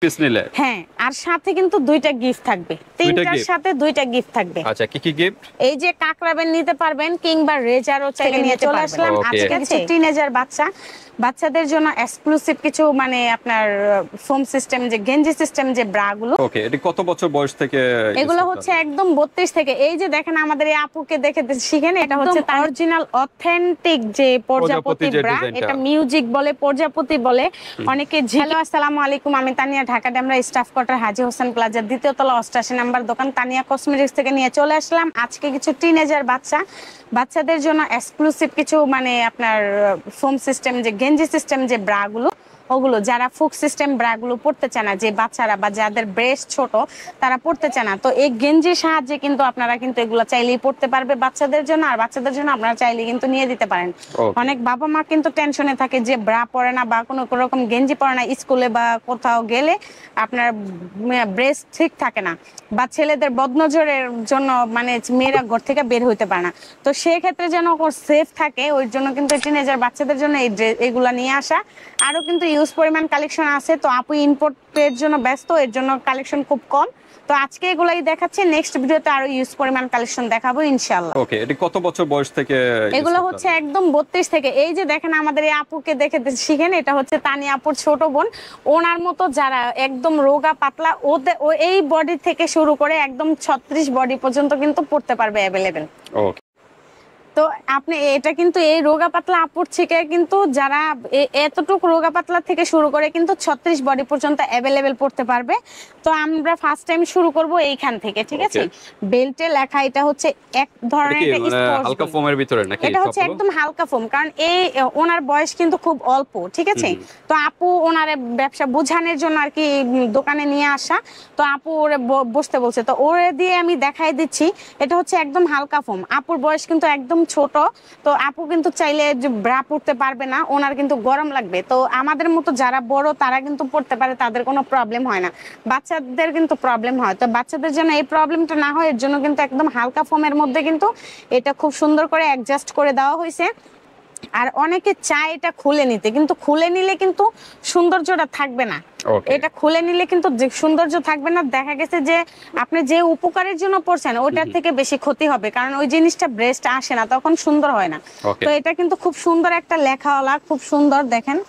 Piece নিলে হ্যাঁ, আর সাথে কিন্তু দুইটা গিফট থাকবে। তিনটার সাথে দুইটা গিফট থাকবে। আচ্ছা, কি কি গিফট? এই যে কাকরাবেন নিতে পারবেন কিংবা রেজারও চাইলে নিয়ে চলে আসলাম। আজকে কিছু টিনেজার বাচ্চাদের জন্য এক্সক্লুসিভ কিছু মানে আপনার ফোম সিস্টেম যে গেঞ্জি সিস্টেম যে ব্রা গুলো। ওকে, এটা কত বছর বয়স থেকে? এগুলো হচ্ছে একদম 32 থেকে। এই যে দেখেন আমাদের এই আপুকে দেখে শিখেন, এটা হচ্ছে অরিজিনাল অথেন্টিক যে প্রজাপতি ব্রা। এটা মিউজিক বলে, প্রজাপতি বলে অনেকে। হ্যালো, আসসালামু আলাইকুম, আমি তানিয়া, ঢাকা ডেমরা স্টাফ কোয়ার্টার হাজী হোসেন প্লাজা দ্বিতীয় তলা 88 নাম্বার দোকান তানিয়া কসমেটিক্স থেকে নিয়ে চলে আসলাম আজকে কিছু টিনেজার বাচ্চাদের জন্য এক্সক্লুসিভ কিছু মানে আপনার ফোম সিস্টেম যে গেঞ্জি সিস্টেম যে ব্রা গুলো, ওগুলো যারা ফুক সিস্টেম ব্রা গুলো পড়তে চায় না, যে বাচ্চারা বা যাদের ব্রেস্ট ছোট তারা পড়তে চায় না, তো এই গেঞ্জির সাহায্যে কিন্তু আপনারা কিন্তু এগুলো চাইলেই পড়তে পারবে বাচ্চাদের জন্য। আর বাচ্চাদের জন্য আপনারা চাইলেই কিন্তু নিয়ে দিতে পারেন। অনেক বাবা মা কিন্তু টেনশনে থাকে যে ব্রা পরে না বা কোনো রকম গেঞ্জি পরে না, স্কুলে বা কোথাও গেলে আপনার ব্রেস্ট ঠিক থাকে না বা ছেলেদের বদনজরের জন্য মানে মেয়েরা ঘর থেকে বের হইতে পারে না, তো সেই ক্ষেত্রে যেন সেফ থাকে ওই জন্য কিন্তু টিনেজার বাচ্চাদের জন্য এইগুলা নিয়ে আসা। আরো কিন্তু ইউজ পরিমাণ কালেকশন আছে, তো আপু ইম্পোর্টের জন্য ব্যস্ত, এর জন্য কালেকশন খুব কম। তো আজকে এগুলাই দেখাচ্ছি, নেক্সট ভিডিওতে আরো ইউজ পরিমাণ কালেকশন দেখাবো ইনশাআল্লাহ। ওকে, এটা কত বছর বয়স থেকে? এগুলো হচ্ছে একদম 32 থেকে। এই যে দেখেন আমাদের এই আপুকে দেখে শিখেন, এটা হচ্ছে তানিয়া আপুর ছোট বোন। ওনার মতো যারা একদম রোগা পাতলা, এই বডি থেকে শুরু করে একদম 36 বডি পর্যন্ত কিন্তু পড়তে পারবে অ্যাভেলেবেল। ওকে, তো আপনি এটা কিন্তু এই রোগা পাতলা আপুর থেকে কিন্তু যারা এতটুকু রোগা পাতলা থেকে শুরু করে কিন্তু 36 বডি পর্যন্ত অ্যাভেলেবেল পড়তে পারবে। তো আমরা ফার্স্ট টাইম শুরু করব এইখান থেকে, ঠিক আছে? বেল্টে লেখা এটা হচ্ছে এক ধরনের হালকা ফোমের ভিতরে নাকি? এটা হচ্ছে একদম হালকা ফোম, কারণ এই ওনার বয়স কিন্তু খুব অল্প, ঠিক আছে? তো আপু ওনার ব্যবসা বোঝানোর জন্য আর কি দোকানে নিয়ে আসা, তো আপু ওরে বসতে বলছে, তো ওরে দিয়ে আমি দেখাই দিচ্ছি। এটা হচ্ছে একদম হালকা ফোম, আপুর বয়স কিন্তু একদম ছোট, তো আপু কিন্তু চাইলে ব্রা পড়তে পারবে না, ওনার কিন্তু গরম লাগবে। তো আমাদের মতো যারা বড় তারা কিন্তু পড়তে পারে, তাদের কোনো প্রবলেম হয় না। বাচ্চাদের কিন্তু প্রবলেম হয়, তো বাচ্চাদের জন্য এই প্রবলেমটা না হয় এর জন্য কিন্তু একদম হালকা ফোমের মধ্যে কিন্তু এটা খুব সুন্দর করে অ্যাডজাস্ট করে দেওয়া হয়েছে। আর অনেকে চায় এটা খুলে নিতে, কিন্তু খুলে নিলে কিন্তু সৌন্দর্যটা থাকবে না। এটা খুলে নিলে কিন্তু সৌন্দর্য থাকবে না, দেখা গেছে যে আপনি যে উপকারের জন্য পড়ছেন ওটার থেকে বেশি ক্ষতি হবে, কারণ ওই জিনিসটা ব্রেস্ট আসে না, তখন সুন্দর হয় না। তো এটা কিন্তু খুব সুন্দর একটা লেখাওয়ালা, খুব সুন্দর দেখেন।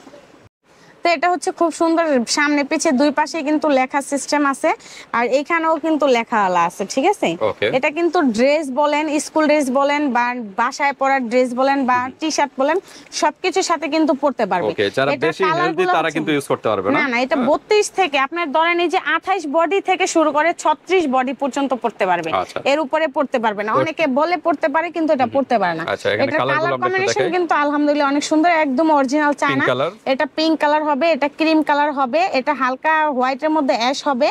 তো এটা হচ্ছে খুব সুন্দর, সামনে পিছে দুই পাশে কিন্তু লেখা সিস্টেম আছে, আর এখানেও কিন্তু লেখাওয়ালা আছে, ঠিক আছে? এটা কিন্তু ড্রেস বলেন, স্কুল ড্রেস বলেন বা বাসায় পরার ড্রেস বলেন বা টি শার্ট বলেন, সবকিছুর সাথে কিন্তু পড়তে পারবে। যারা বেশি হেলদি তারা কিন্তু ইউজ করতে পারবে না। না, এটা 32 থেকে আপনার ধরেন এই যে 28 বডি থেকে শুরু করে 36 বডি পর্যন্ত পড়তে পারবে, এর উপরে পড়তে পারবে না। অনেকে বলে পড়তে পারে কিন্তু এটা পড়তে পারে না। এটা কালার কম্বিনেশন কিন্তু আলহামদুলিল্লাহ অনেক সুন্দর, একদম অরিজিনাল চায়না। এটা পিঙ্ক কালার হবে, এটা ক্রিম কালার হবে, এটা হালকা হোয়াইটের মধ্যে অ্যাশ হবে,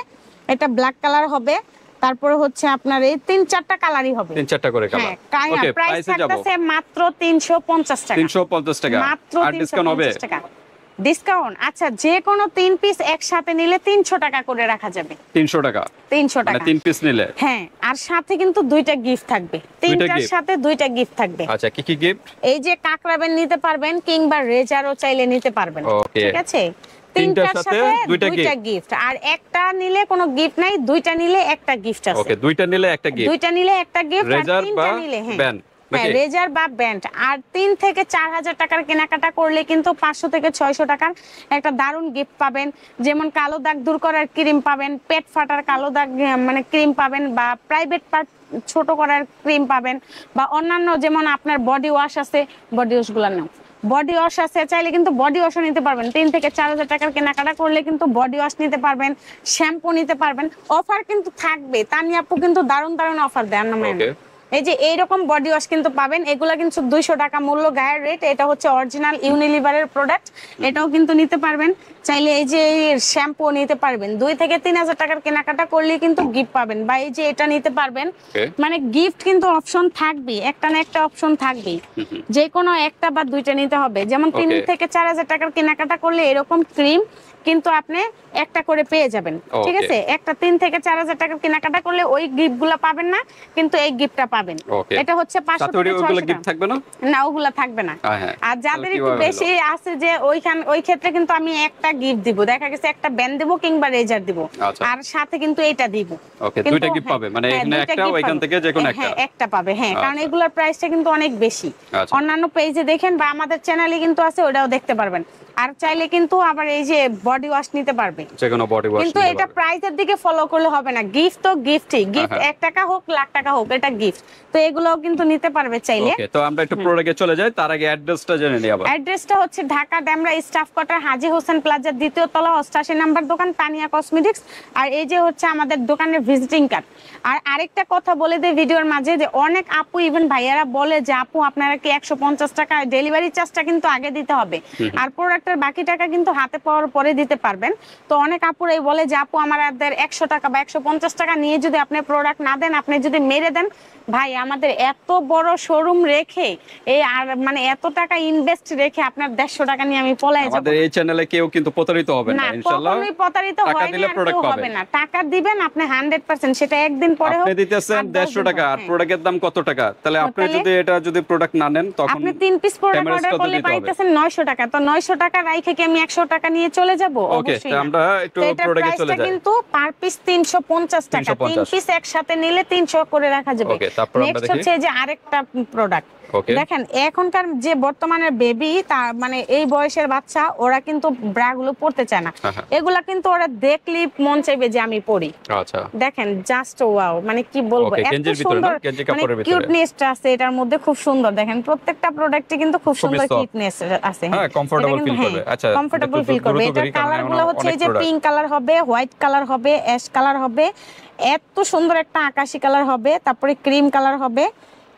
এটা ব্ল্যাক কালার হবে, তারপরে হচ্ছে আপনার এই 3-4টা কালারই হবে, 3-4টা করে কালার। ওকে, প্রাইস থাকতেছে মাত্র 350 টাকা। 350 টাকা মাত্র। আর ডিসকাউন্ট হবে? ডিসকাউন্ট আচ্ছা, যে কোনো 3 পিস একসাথে নিলে 300 টাকা করে রাখা যাবে। 300 টাকা 300 টাকা মানে 3 পিস নিলে। হ্যাঁ, আর সাথে কিন্তু দুইটা গিফট থাকবে, তিনটার সাথে দুইটা গিফট থাকবে। আচ্ছা, কি কি গিফট? এই যে কাকরাবেন নিতে পারবেন কিংবা রেজারও চাইলে নিতে পারবেন, ঠিক আছে? তিনটার সাথে দুইটা গিফট, আর একটা নিলে কোনো গিফট নাই, দুইটা নিলে একটা গিফট আছে। ওকে, দুইটা নিলে একটা গিফট, দুইটা নিলে একটা গিফট, আর রেজার তিনটা নিলে ব্যান্ড, রেজার বা ব্যান্ড। আর 3 থেকে 4000 টাকার কেনাকাটা করলে কিন্তু 500 থেকে 600 টাকার একটা দারুণ গিফট পাবেন, যেমন কালো দাগ দূর করার ক্রিম পাবেন, পেট ফাটার কালো দাগ মানে ক্রিম পাবেন, বা প্রাইভেট পার্ট ছোট করার ক্রিম পাবেন, বা অন্যান্য যেমন আপনার বডি ওয়াশ আছে, বডি ওয়াশগুলো নাও, বডি ওয়াশ আছে, চাইলে কিন্তু বডি ওয়াশও নিতে পারবেন। 3 থেকে 4000 টাকার কেনাকাটা করলে কিন্তু বডি ওয়াশ নিতে পারবেন, শ্যাম্পু নিতে পারবেন। অফার কিন্তু থাকবে, তানিয়া আপু কিন্তু দারুণ দারুণ অফার দেন না ম্যাম। এই যে এইরকম বডি ওয়াশ কিন্তু পাবেন, এগুলা কিন্তু 200 টাকা মূল্য গায়ের রেট। এটা হচ্ছে অরিজিনাল ইউনিলিভারের প্রোডাক্ট, এটাও কিন্তু নিতে পারবেন। চাইলে এই যে শ্যাম্পু নিতে পারবেন, 2 থেকে 3000 টাকার কেনাকাটা করলে কিন্তু গিফট পাবেন, বা এই যে এটা নিতে পারবেন। মানে গিফট কিন্তু অপশন থাকবে, একটা না একটা অপশন থাকবে, যে কোনো একটা বা দুইটা নিতে হবে। যেমন 3 থেকে 4000 টাকার কেনাকাটা করলে এরকম ক্রিম কিন্তু আপনি একটা করে পেয়ে যাবেন, ঠিক Okay. আছে? একটা 3 থেকে 4000 টাকা কেনাকাটা করলে ওই গিফটগুলো পাবেন না, কিন্তু এই গিফটটা পাবেন। Okay. এটা হচ্ছে 500 সাথে থেকে ওগুলো 600 গিফট টাকা। থাকবে না? না, ওগুলা থাকবে না। হ্যাঁ। আর যাদের তাহলে একটু কিভাবে বেশি আছে যে ওই ক্ষেত্রে কিন্তু আমি একটা গিফট দিব, দেখা গেছে একটা ব্যান্ড দিব কিংবা রেজার দিব, আচ্ছা। আর সাথে কিন্তু এটা দিব। ওকে, কিন্তু দুইটা গিফট পাবে, মানে এখানে একটা ওইখান থেকে যে কোনো একটা। হ্যাঁ, একটা পাবে, হ্যাঁ, কারণ আচ্ছা। এগুলোর প্রাইসটা কিন্তু অনেক বেশি। আচ্ছা। অন্যান্য পেজে দেখেন বা আমাদের চ্যানেলে কিন্তু আছে, ওটাও দেখতে পারবেন। আর চাইলে কিন্তু আবার এই যে বডি ওয়াশ নিতে পারবে, যে কোনো বডি ওয়াশ কিন্তু এটা প্রাইসের দিকে ফলো করলে হবে না। গিফট তো গিফটই, গিফট হ্যাঁ। 1 টাকা হোক লাখ টাকা হোক, এটা গিফট। তো এগুলোও কিন্তু নিতে পারবে চাইলে। ওকে, তো আমরা একটু প্রোডাক্টে চলে যাই, তার আগে অ্যাড্রেসটা জেনে নিই আবার। অ্যাড্রেসটা হচ্ছে ঢাকা ডেমরা স্টাফ কোয়ার্টার, হাজী হোসেন প্লাজার 2য় তলা, 88 নাম্বার দোকান, তানিয়া কসমেটিক্স। আর এই যে হচ্ছে আমাদের দোকানের ভিজিটিং কার্ড। আর আরেকটা কথা বলে দেই ভিডিওর মাঝে, যে অনেক আপু ইভেন ভাইয়ারা বলে যে আপু আপনারা কি 150 টাকা ডেলিভারি চার্জটা কিন্তু আগে দিতে হবে, আর প্রোডাক্টের বাকি টাকা কিন্তু হাতে পাওয়ার পরে দিতে পারবেন। তো অনেক আপুরাই বলে যে আপু আমাদের 100 টাকা বা 150 টাকা নিয়ে যদি আপনি প্রোডাক্ট না দেন, আপনি যদি মেরে দেন, ভাই আমাদের এত বড় শোরুম রেখে এই আর মানে এত টাকা ইনভেস্ট রেখে আপনার 150 টাকা নিয়ে আমি পলাই যাব? আমাদের এই চ্যানেলে কেউ কিন্তু প্রতারিত হবে না না, ইনশাআল্লাহ। কখনোই প্রতারিত টাকা হয় দিলে না, আর প্রোডাক্ট কেউ হবে পাবেন না। টাকা দিবেন আপনি 100%, সেটা একদিন পরে হোক। আপনি দিতেছেন আর 10 150 দিন টাকা, পরে, আর হ্যাঁ। প্রোডাক্টের দাম কত টাকা? তাহলে আপনি তাহলে যদি প্রোডাক্ট না নেন, তখন আপনি 3 পিস প্রোডাক্ট Damage অর্ডার কত করলে দিতে হবে? পাইতেছেন 900 টাকা। তো 900 টাকা রাইখে কি আমি 100 টাকা নিয়ে চলে যাব? ওকে, অবশ্যই তো না। আমরা একটু তো এটার প্রোডাক্টে চলে প্রাইসটা যাই। কিন্তু পার পিস 350 টাকা। 3 350 পিস একসাথে নিলে 300 করে রাখা যাবে। ওকে, তারপর আমরা নেক্সট দেখি। হচ্ছে যে আরেকটা প্রোডাক্ট ওকে। দেখেন, এখনকার যে বর্তমানের বেবি, তার মানে এই বয়সের বাচ্চা, ওরা কিন্তু ব্রা গুলো পড়তে চায় না। হ্যাঁ। এগুলা কিন্তু ওরা দেখলি মন চাইবে যে আমি পড়ি। আচ্ছা। দেখেন জাস্ট ওয়াও, মানে কি বলবো, ওকে, এত গেঞ্জির ভিতরে না? সুন্দর, গেঞ্জি মানে কাপড়ের ভিতরে। কিউটনেসটা আছে এটার মধ্যে, খুব সুন্দর। দেখেন প্রত্যেকটা প্রোডাক্টে কিন্তু খুব সুন্দর soft। কিউটনেস আছে। হ্যাঁ, comfortable feel করবে। আচ্ছা, কমফোর্টেবল একটু ফিল করবে। দ্রুত এটার করি, কারণ কালার গুলো এখনো হচ্ছে এই অনেক যে product। পিঙ্ক কালার হবে, হোয়াইট কালার হবে, অ্যাশ কালার হবে, এত সুন্দর একটা আকাশি কালার হবে, তারপরে ক্রিম কালার হবে।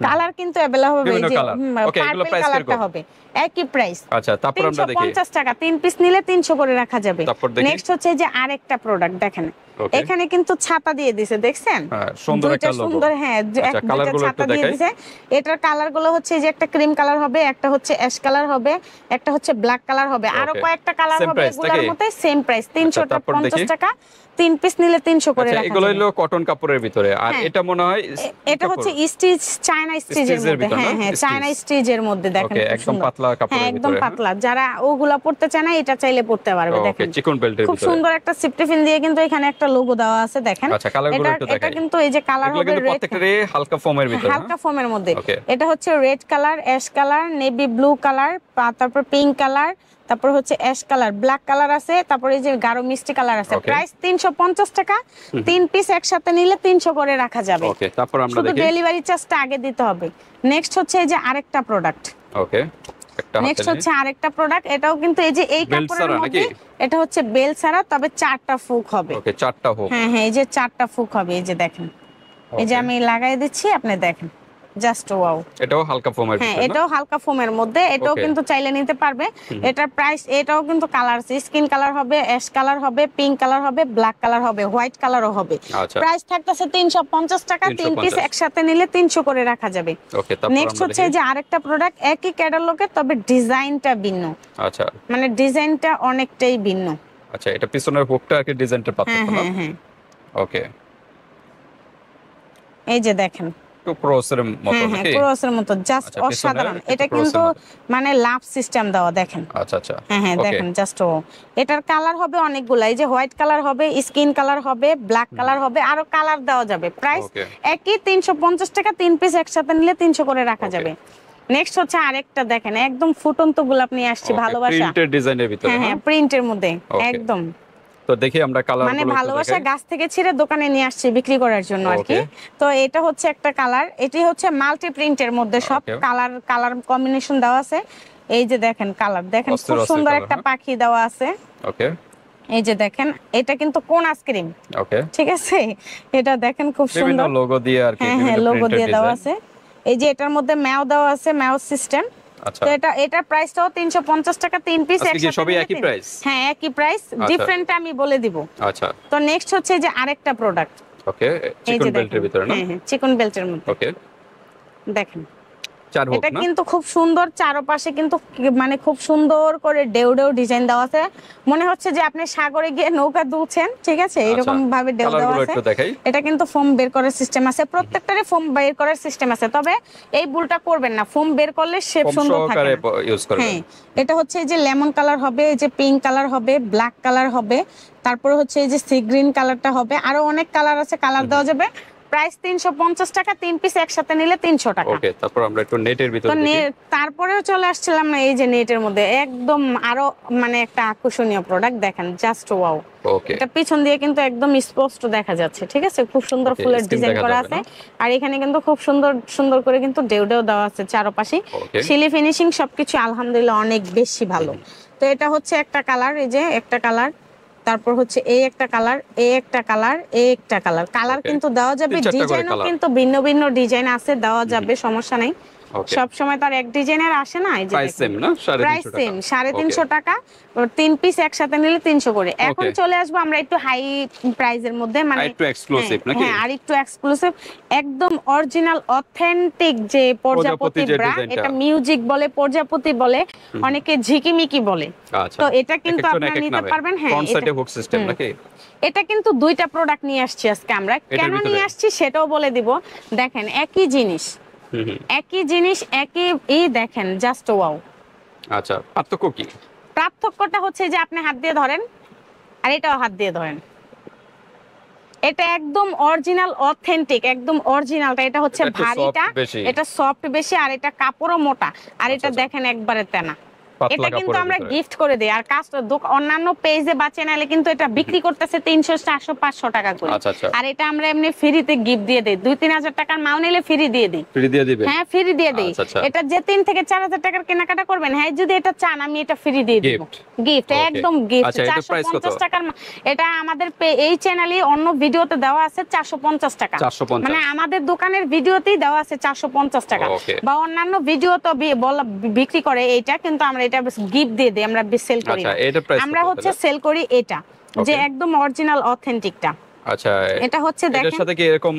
কালার কিন্তু अवेलेबल হবে, এই বিভিন্ন যে colour। Okay, এগুলো পার্পল price কালারটা কিরকম? হবে, একই প্রাইস। আচ্ছা, তারপর আমরা দেখি। 350 টাকা, 3 পিস নিলে 300 করে রাখা যাবে। তারপর দেখি। নেক্সট হচ্ছে যে আরেকটা প্রোডাক্ট দেখেন, Okay। এখানে কিন্তু ছাতা দিয়ে দিয়েছে, দেখছেন? হ্যাঁ, সুন্দর দুইটা একটা logo। সুন্দর, হ্যাঁ, আচ্ছা, দুইটা কালারগুলো ছাতা একটু দিয়ে দেখাই। দিয়েছে। এটার কালার গুলো হচ্ছে যে একটা ক্রিম কালার হবে, একটা হচ্ছে অ্যাশ কালার হবে, একটা হচ্ছে ব্ল্যাক কালার হবে, আরো Okay। কয়েকটা কালার Same হবে। price এগুলোর নাকি? মধ্যে সেম প্রাইস, আচ্ছা, তারপর 350 দেখি। টাকা। 3 পিস নিলে 300 করে আচ্ছা, রাখা এগুলো যাবে। হলো কটন কাপড়ের ভিতরে, আর হ্যাঁ। এটা মনে হয় এটা হচ্ছে স্টিচ, চায়না স্টিচের স্টিচের মধ্যে। ভিতর না? হ্যাঁ, হ্যাঁ, স্টিচ। চায়না স্টিচের মধ্যে। দেখেন ওকে, খুব একদম সুন্দর। পাতলা কাপড়ের হ্যাঁ, একদম ভিতরে, পাতলা। যারা ওগুলা পড়তে চায় না, এটা চাইলে পড়তে পারবে। ওকে, দেখেন চিকন বেল্টের খুব ভিতরে। সুন্দর একটা সিপটিফিন দিয়ে কিন্তু এখানে একটা লোগো দেওয়া আছে, দেখেন। আচ্ছা, কালারগুলো একটু এটা দেখাই। কিন্তু এই যে কালার এগুলো হবে কিন্তু রেড, প্রত্যেকটারই হালকা ফোমের ভিতরে। হালকা ফোমের মধ্যে। ওকে। এটা হচ্ছে red colour, ash colour, navy blue colour, তারপর পিঙ্ক কালার, তারপর হচ্ছে অ্যাশ কালার, ব্ল্যাক কালার আছে, তারপর এই যে গাঢ় মিষ্টি কালার আছে। Okay। প্রাইস 350 টাকা। 3 পিস একসাথে নিলে 300 করে রাখা যাবে। ওকে, তারপর আমরা শুধু দেখি। ডেলিভারি চার্জটা আগে দিতে হবে। নেক্সট হচ্ছে এই যে আরেকটা প্রোডাক্ট। ওকে, একটা নেক্সট হাতে হচ্ছে আরেকটা প্রোডাক্ট, এটাও কিন্তু এই যে এই বেল্ট কাপড়ের ছাড়া মধ্যে, নাকি? এটা হচ্ছে বেল ছাড়া, তবে 4টা ফুক হবে। ওকে, 4টা হোক। হ্যাঁ, হ্যাঁ, এই যে 4টা ফুক হবে, এই যে দেখেন। এই যে Okay। আমি লাগাই দিচ্ছি, আপনি দেখেন, জাস্ট ওয়াও। এটাও হালকা ফোমের হ্যাঁ, ভিতরে না? এটাও হালকা ফোমের মধ্যে, এটাও Okay। কিন্তু চাইলে নিতে পারবে। এটার প্রাইস, এটাও কিন্তু কালার আছে, স্কিন কালার হবে, অ্যাশ কালার হবে, পিঙ্ক কালার হবে, ব্ল্যাক কালার হবে, হোয়াইট কালারও হবে। আচ্ছা। প্রাইস থাকতেছে 350 টাকা। 3 পিস 350 একসাথে নিলে 300 করে রাখা যাবে। ওকে, তারপর নেক্সট আমরা হচ্ছে দেখি। যে আরেকটা প্রোডাক্ট, একই ক্যাটালগের, তবে ডিজাইনটা ভিন্ন। আচ্ছা, মানে ডিজাইনটা অনেকটাই ভিন্ন। আচ্ছা, এটা পিছনের হুকটা আর কি ডিজাইনটা হ্যাঁ, পার্থক্য না? হ্যাঁ, হ্যাঁ, ওকে, এই যে দেখেন। একটু ক্রসের মতো হ্যাঁ, হ্যাঁ, নাকি? ক্রসের মতো, জাস্ট আচ্ছা, পিছনে অসাধারণ। একটু এটা cross এর কিন্তু মতো। মানে লাভ সিস্টেম দেওয়া, দেখেন। আচ্ছা, আচ্ছা। হ্যাঁ, হ্যাঁ, ওকে। দেখেন জাস্ট ও। এটার কালার হবে অনেকগুলা, এই যে হোয়াইট কালার হবে, স্কিন কালার হবে, ব্ল্যাক কালার হবে, আরো কালার দেওয়া যাবে। Price okay. একই 350 টাকা। 3 পিস একসাথে নিলে 300 করে রাখা ওকে। যাবে। নেক্সট হচ্ছে আরেকটা, দেখেন একদম ফুটন্ত গোলাপ নিয়ে আসছি, ওকে, ভালোবাসা। প্রিন্টেড ডিজাইনের ভিতরে। হ্যাঁ, হ্যাঁ, প্রিন্টের মধ্যে ওকে। একদম। তো দেখি আমরা কালারগুলো মানে একটু ভালোবাসা দেখাই। গাছ থেকে ছিঁড়ে দোকানে নিয়ে আসছি বিক্রি করার জন্য আর কি। ওকে। তো এটা হচ্ছে একটা কালার, এটি হচ্ছে মাল্টি প্রিন্টের মধ্যে, সব ওকে। কালার কম্বিনেশন দেওয়া আছে। এই যে দেখেন কালার, দেখেন অস্থির খুব অস্থির সুন্দর colour, একটা হ্যাঁ? পাখি দেওয়া আছে। ওকে, এই যে দেখেন, এটা কিন্তু কোন আইসক্রিম, ওকে। ঠিক আছে? এটা দেখেন খুব বিভিন্ন সুন্দর। লোগো দিয়ে আর কি, হ্যাঁ, হ্যাঁ, বিভিন্ন লোগো প্রিন্টেড দিয়ে দেওয়া ডিজাইন। আছে। এই যে এটার মধ্যে ম্যাও দেওয়া আছে, ম্যাও সিস্টেম। আচ্ছা, তো এটার প্রাইসটাও 350 টাকা। 3 পিস আজকে কি একসাথে সবই নিলে একই price? হ্যাঁ, একই প্রাইস, ডিফারেন্টটা আমি বলে দিব। আচ্ছা, তো নেক্সট হচ্ছে যে আরেকটা প্রোডাক্ট, ওকে, এই চিকন যে বেল্টের দেখেন। ভিতরে না? হ্যাঁ, হ্যাঁ, চিকন বেল্টের মধ্যে, ওকে, দেখেন চার হুক এটা না? কিন্তু খুব সুন্দর, চারপাশে কিন্তু মানে খুব সুন্দর করে ঢেউ ঢেউ ডিজাইন দেওয়া আছে, মনে হচ্ছে যে আপনি সাগরে গিয়ে নৌকা দুলছেন, ঠিক আছে, এরকম ভাবে ঢেউ দেওয়া কালারগুলো আছে। একটু দেখাই। এটা কিন্তু ফোম বের করার সিস্টেম আছে, প্রত্যেকটারই ফোম বের করার সিস্টেম আছে, তবে এই ভুলটা করবেন না, ফোম বের করলে শেপ কম সুন্দর থাকে সহকারে না। ইউজ করবেন। হ্যাঁ, এটা হচ্ছে এই যে লেমন কালার হবে, এই যে পিঙ্ক কালার হবে, ব্ল্যাক কালার হবে, তারপরে হচ্ছে এই যে সি গ্রিন কালারটা হবে, আরো অনেক কালার আছে, কালার দেওয়া যাবে। প্রাইস 350 টাকা, 3 পিস একসাথে নিলে 300 টাকা। ওকে, তারপর আমরা একটু নেটের ভিতর তো দেখি। তারপরেও চলে আসছিলাম না এই যে নেটের মধ্যে, একদম আরো মানে একটা আকর্ষণীয় প্রোডাক্ট, দেখেন জাস্ট ওয়াও। ওকে, এটা পিছন দিয়ে কিন্তু একদম স্পষ্ট দেখা যাচ্ছে, ঠিক আছে, খুব সুন্দর Okay, ফুলের skin ডিজাইন দেখা করা যাবে আছে। আর এখানে কিন্তু খুব সুন্দর সুন্দর করে কিন্তু ঢেউ ঢেউ দেওয়া আছে চারপাশে, Okay. শিলি ফিনিশিং সবকিছু আলহামদুলিল্লাহ অনেক বেশি ভালো। তো এটা হচ্ছে একটা কালার, এই যে একটা কালার, তারপর হচ্ছে এই একটা কালার, এই একটা কালার, এই একটা কালার, কালার Okay. কিন্তু দেওয়া যাবে, 3-4টা করে ডিজাইনও colour। কিন্তু ভিন্ন ভিন্ন ডিজাইন আছে, দেওয়া যাবে, সমস্যা নাই। ওকে, সব সময় তার এক ডিজাইনের আসে না, এই যে প্রাইস সেম না? প্রাইস 350 সেম, টাকা। 350 টাকা, 3 পিস একসাথে নিলে 300 করে। এখন Okay. চলে আসবো আমরা একটু হাই প্রাইজের মধ্যে, মানে আর একটু exclusive নাকি? হ্যাঁ, আর একটু এক্সক্লুসিভ, একদম অরিজিনাল অথেন্টিক যে প্রজাপতি যে ব্রা, ডিজাইনটা। এটা মিউজিক বলে, প্রজাপতি বলে, অনেকে ঝিকিমিকি বলে। আচ্ছা, তো এটা কিন্তু এক একজন আপনারা এক এক নিতে নামে। পারবেন। হ্যাঁ, ফ্রন্ট সাইডে হুক সিস্টেম নাকি? এটা কিন্তু দুইটা প্রোডাক্ট নিয়ে আসছি আজকে আমরা, কেন ভিতরে? নিয়ে আসছি সেটাও বলে দিব। দেখেন একই জিনিস, একই জিনিস, একই এই দেখেন জাস্ট ওয়াও। আচ্ছা, পার্থক্য কি? পার্থক্যটা হচ্ছে যে আপনি হাত দিয়ে ধরেন আর এটাও হাত দিয়ে ধরেন, এটা একদম অরিজিনাল অথেন্টিক, একদম অরিজিনালটা। এটা হচ্ছে এটা একটু ভারীটা, soft বেশি। এটা সফট বেশি, আর এটা কাপড়ও মোটা, আর এটা আচ্ছা। দেখেন একবারে তেনা। পাতলা এটা কিন্তু কাপড়ের আমরা ভিতরে। গিফট করে দিই, আর অন্যান্য পেজে বা চ্যানেলে কিন্তু এটা বিক্রি করতেছে 300, 400, 500 টাকা করে। আচ্ছা, আচ্ছা। আর এটা আমরা এমনি ফ্রিতে গিফট দিয়ে দিই, 2-3 হাজার টাকার মাল নিলে ফ্রি দিয়ে দিই। ফ্রি দিয়ে দিবে? হ্যাঁ, ফ্রি দিয়ে দিই। আচ্ছা, আচ্ছা। এটা যে 3 থেকে 4 হাজার টাকার কেনাকাটা করবেন, হ্যাঁ যদি এটা চান আমি এটা ফ্রি দিয়ে দিব, Gift? Gift, Okay. একদম গিফট। আচ্ছা, এটার price কত? 450 টাকার এটা আমাদের এই চ্যানেলে অন্য ভিডিওতে দেওয়া আছে 450 টাকা, 450 মানে আমাদের দোকানের ভিডিওতেই দেওয়া আছে 450 টাকা। Okay. বা অন্যান্য ভিডিও তো বিক্রি করে এইটা, কিন্তু আমরা এটা গিফট দিয়ে দিই, আমরা সেল করি আচ্ছা, না। এটার প্রাইস আমরা হচ্ছে সেল করি এটা, যে Okay. একদম অরিজিনাল অথেন্টিকটা। আচ্ছা, এটা হচ্ছে এটার দেখেন, সাথে কি এরকম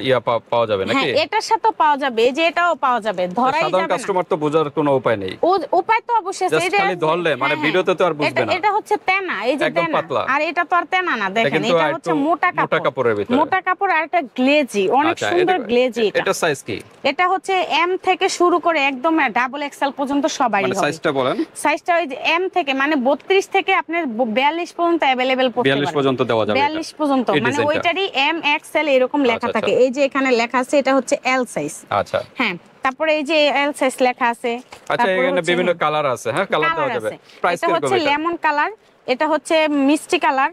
ইয়া পাওয়া যাবে হ্যাঁ নাকি? এটার সাথেও পাওয়া যাবে, এই যে এটাও পাওয়া যাবে, ধরাই সাধারণ যাবে না। কাস্টমার তো বোঝার কোনো উপায় নেই। উপায় তো অবশ্যই আছে, Just এটা খালি ধরলে, মানে হ্যাঁ, ভিডিওতে তো আর বুঝবে না। এটা হচ্ছে তেনা, এই যে একদম তেনা, পাতলা। আর এটা তো আর তেনা না, দেখেন কিন্তু এটা আর হচ্ছে একটু মোটা মোটা কাপড়ের ভিতরে। মোটা কাপড়, আর এটা গ্লেজি, অনেক আচ্ছা, সুন্দর গ্লেজি। এটা সাইজ কি? এটা হচ্ছে এম থেকে শুরু করে একদম ডাবল এক্সেল পর্যন্ত সবারই মানে হবে। সাইজটা বলেন। সাইজটা ওই যে এম থেকে, মানে 32 থেকে আপনার 42 পর্যন্ত अवेलेबल করতে পারেন। 42 পর্যন্ত দেওয়া যাবে এটা? 42 পর্যন্ত, এই মানে ডিজাইনটা? ওইটারই এম এক্সেল এরকম লেখা আচ্ছা, থাকে। আচ্ছা। এই যে এখানে লেখা আছে এটা হচ্ছে এল সাইজ। আচ্ছা, হ্যাঁ, তারপরে এই যে এল সাইজ লেখা আছে। আচ্ছা, তারপরে এখানে হচ্ছে বিভিন্ন কালার আছে, হ্যাঁ, কালার দেওয়া কালার যাবে। আছে। প্রাইস এটা কিরকম হচ্ছে এটা? লেমন কালার, এটা হচ্ছে মিষ্টি কালার,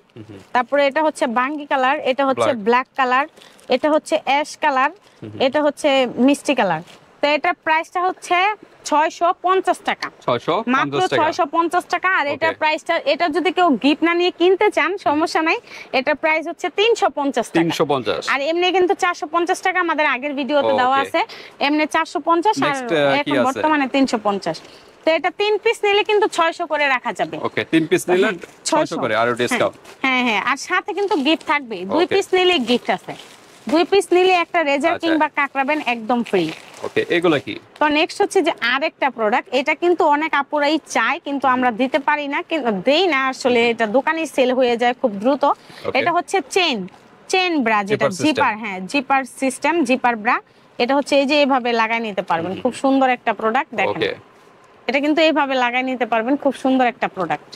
তারপরে এটা হচ্ছে বাঙ্গি কালার, এটা হচ্ছে Black। ব্ল্যাক কালার, এটা হচ্ছে অ্যাশ কালার, এটা হচ্ছে মিষ্টি কালার। তো এটার প্রাইসটা হচ্ছে 650 টাকা, মাত্র 650 টাকা। 650 টাকা। আর এটার Okay. প্রাইসটা, এটা যদি কেউ গিফট না নিয়ে কিনতে চান সমস্যা নাই, এটার প্রাইস হচ্ছে 350 টাকা। 350। আর এমনি কিন্তু 450 টাকা আমাদের আগের ভিডিওতে দেওয়া Okay. আছে, এমনি 450, আর Next, কি এখন আছে? বর্তমানে 350। তো এটা 3 পিস নিলে কিন্তু 600 করে রাখা যাবে। ওকে, 3 পিস নিলে হ্যাঁ, 600 করে, আর ডিসকাউন্ট। হ্যাঁ হ্যাঁ, আর সাথে কিন্তু গিফট থাকবে, 2 Okay. পিস নিলে গিফট আছে, 2 পিস নিলে একটা রেজার আচ্ছা। কিংবা কাকরাবেন একদম ফ্রি। ওকে, এগুলা কি? তো নেক্সট হচ্ছে যে আরেকটা প্রোডাক্ট, এটা কিন্তু অনেক আপুরাই চায় কিন্তু আমরা দিতে পারি না, কিন্তু দেই না আসলে, এটা দোকানে সেল হয়ে যায় খুব দ্রুত। এটা হচ্ছে চেন ব্রা, যেটা Zipper system। জিপার, হ্যাঁ জিপার সিস্টেম, জিপার ব্রা। এটা হচ্ছে এই যে এইভাবে লাগাই নিতে পারবেন, খুব সুন্দর একটা প্রোডাক্ট। দেখেন ওকে, এটা কিন্তু এইভাবে লাগাই নিতে পারবেন, খুব সুন্দর একটা প্রোডাক্ট।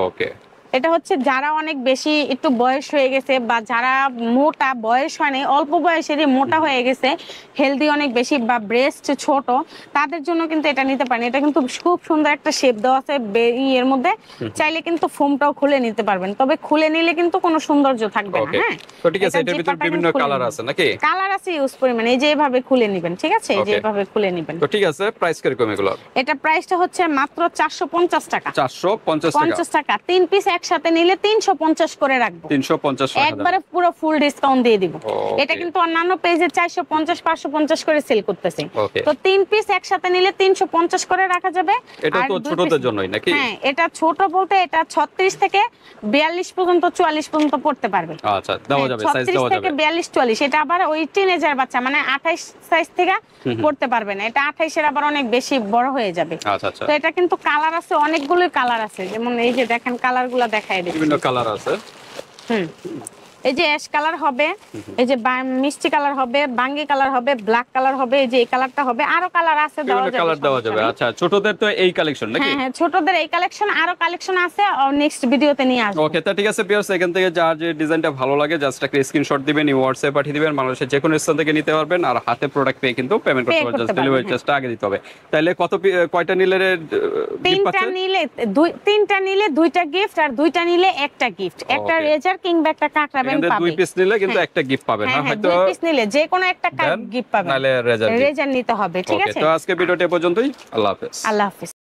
ওকে। এটা হচ্ছে যারা অনেক বেশি একটু বয়স হয়ে গেছে, বা যারা মোটা, বয়স হয়নি, অল্প বয়সেরই মোটা হয়ে গেছে, হেলদি অনেক বেশি, বা ব্রেস্ট ছোট, তাদের জন্য কিন্তু এটা নিতে পারেন। এটা কিন্তু খুব সুন্দর একটা শেপ দেওয়া আছে এর মধ্যে, চাইলে কিন্তু ফোমটাও খুলে নিতে পারবেন, তবে খুলে নিলে কিন্তু কোনো সৌন্দর্য থাকবে না। ওকে, হ্যাঁ, তো ঠিক আছে, এটার ভিতর বিভিন্ন কালার আছে নাকি? কালার আছে ইউজ পরিমাণে, এই যে এভাবে খুলে নেবেন, ঠিক আছে, এই যে Okay. এভাবে খুলে নেবেন। তো ঠিক আছে, প্রাইস কিরকম এগুলো? এটা প্রাইসটা হচ্ছে মাত্র 450 টাকা। 450 টাকা। 50 টাকা, 3 পিস একসাথে নিলে 350 করে রাখবো, 350 টাকা একবারে পুরো ফুল ডিসকাউন্ট দিয়ে দিব। Okay. এটা কিন্তু অন্যান্য পেজে 450 550 করে সেল করতেছে। Okay. তো 3 পিস একসাথে নিলে 350 করে রাখা যাবে। এটা আর তো 2 ছোটদের piece- জন্যই নাকি? হ্যাঁ, এটা ছোট বলতে এটা 36 থেকে 42 পর্যন্ত 44 পর্যন্ত পড়তে পারবে। আচ্ছা, দেওয়া যাবে, সাইজ 36 দেওয়া থেকে যাবে। 42 44 এটা আবার ওই টিনেজার বাচ্চা মানে 28 সাইজ থেকে পড়তে পারবে না, এটা 28 এর আবার অনেক বেশি বড় হয়ে যাবে। আচ্ছা আচ্ছা, তো এটা কিন্তু কালার আছে, অনেকগুলোই কালার আছে, যেমন এই যে দেখেন কালারগুলো দেখাই দিচ্ছি। বিভিন্ন কালার আছে। হুম, এই যে অ্যাশ কালার হবে, এই যে মিষ্টি কালার হবে, বাঙ্গি কালার হবে, ব্ল্যাক কালার হবে, এই যে এই কালারটা হবে, আরো কালার আছে, দেওয়া বিভিন্ন যাবে, কালার দেওয়া যাবে। সমস্যা নেই। আচ্ছা, ছোটদের তো এই কালেকশন নাকি? হ্যাঁ হ্যাঁ, ছোটদের এই কালেকশন, আরো কালেকশন আছে, নেক্সট ভিডিওতে নিয়ে আসবো। ওকে, তা ঠিক আছে ভিউয়ার্স, এখান থেকে যার যে ডিজাইনটা ভালো লাগে জাস্ট একটা স্ক্রিনশট দিবেন, হোয়াটসঅ্যাপে পাঠিয়ে দিবেন, বাংলাদেশের যে কোনো স্থান থেকে নিতে পারবেন, আর হাতে প্রোডাক্ট পেয়ে কিন্তু পেমেন্ট করতে Pay পারবেন, করতে জাস্ট ডেলিভারি পারবেন, চার্জটা আগে দিতে হবে। তাহলে কয়টা নিলে গিফট তিনটা পাচ্ছে? নিলে তিনটা নিলে দুইটা গিফট, আর দুইটা নিলে একটা গিফট, একটা Okay. রেজার কিংবা একটা কাঁকড়া ব্যান্ড এখানে পাবে। দুই পিস নিলে কিন্তু হ্যাঁ। একটা গিফট পাবেন, হ্যাঁ হ্যাঁ হ্যাঁ, হয়তো দুই পিস নিলে যে কোনো একটা দেন, গিফট পাবেন, নাহলে রেজাল্ট রেজার নিতে হবে, ঠিক ওকে, আছে। তো আজকে ভিডিওটা এ পর্যন্তই। আল্লাহ হাফেজ। আল্লাহ হাফেজ।